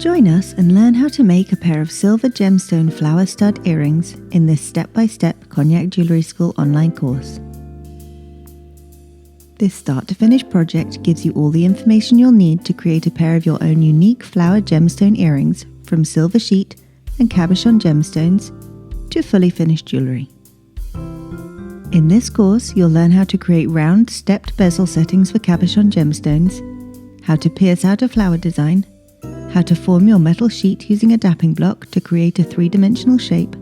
Join us and learn how to make a pair of silver gemstone flower stud earrings in this step-by-step Cognac Jewellery School online course. This start-to-finish project gives you all the information you'll need to create a pair of your own unique flower gemstone earrings from silver sheet and cabochon gemstones to fully finished jewellery. In this course, you'll learn how to create round stepped bezel settings for cabochon gemstones, how to pierce out a flower design, how to form your metal sheet using a dapping block to create a three-dimensional shape,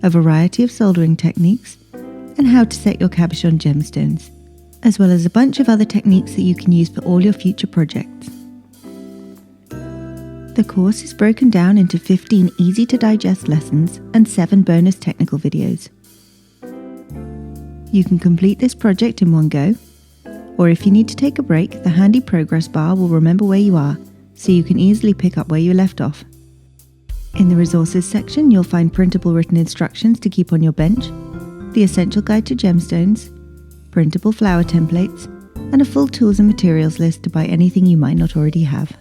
a variety of soldering techniques, and how to set your cabochon gemstones, as well as a bunch of other techniques that you can use for all your future projects. The course is broken down into 15 easy-to-digest lessons and 7 bonus technical videos. You can complete this project in one go, or if you need to take a break, the handy progress bar will remember where you are, so you can easily pick up where you left off. In the resources section, you'll find printable written instructions to keep on your bench, the essential guide to gemstones, printable flower templates, and a full tools and materials list to buy anything you might not already have.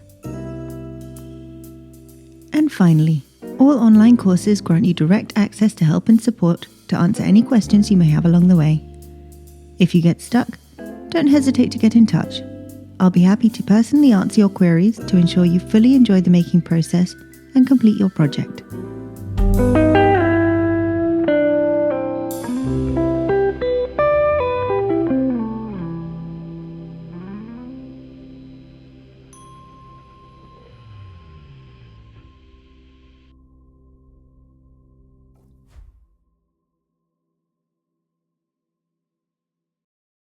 And finally, all online courses grant you direct access to help and support to answer any questions you may have along the way. If you get stuck, don't hesitate to get in touch. I'll be happy to personally answer your queries to ensure you fully enjoy the making process and complete your project.